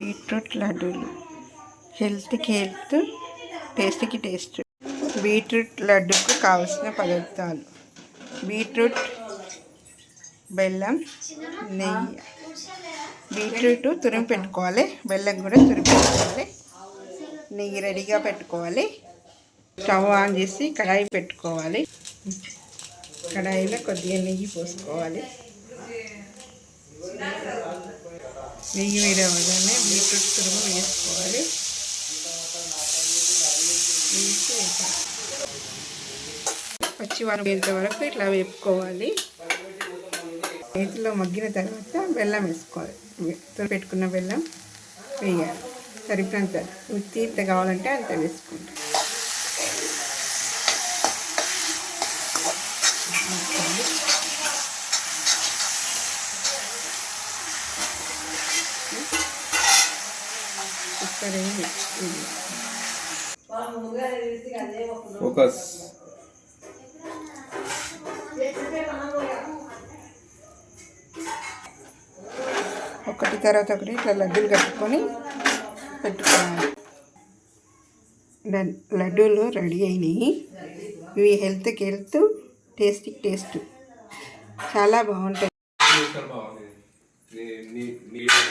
Beetroot లడ్డూలు హెల్త్కి health, టేస్ట్కి టేస్ట్. బీట్రూట్ లడ్డూకు కావలసిన పదార్థాలు: బీట్రూట్, బెల్లం, నెయ్యి. బీట్రూట్ తురిమి పెట్టుకోవాలి, బెల్లం కూడా తురిమి పెట్టుకోవాలి, నెయ్యి రెడీగా పెట్టుకోవాలి. స్టవ్ ఆన్ చేసి కడాయి పెట్టుకోవాలి. కడాయిలో కొద్దిగా నెయ్యి పోసుకోవాలి. నెయ్యి వేయగానే బీట్రూట్ తురుము వేసుకోవాలి. పచ్చివారం వేంత వరకు ఇట్లా వేపుకోవాలి. నేతిలో మగ్గిన తర్వాత బెల్లం వేసుకోవాలి. తురిమి పెట్టుకున్న బెల్లం వేయాలి. సరిపోయినంత తీర్థ కావాలంటే అంత వేసుకోండి. ఫోకస్. ఒకటి తర్వాత ఒకటి ఇట్లా లడ్డూలు కట్టుకొని పెట్టుకోవాలి. లడ్డూలు రెడీ అయినాయి. ఇవి హెల్త్కి హెల్త్, టేస్ట్కి టేస్ట్. చాలా బాగుంటాయి.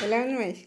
ఎలా ఉంది మహేష్?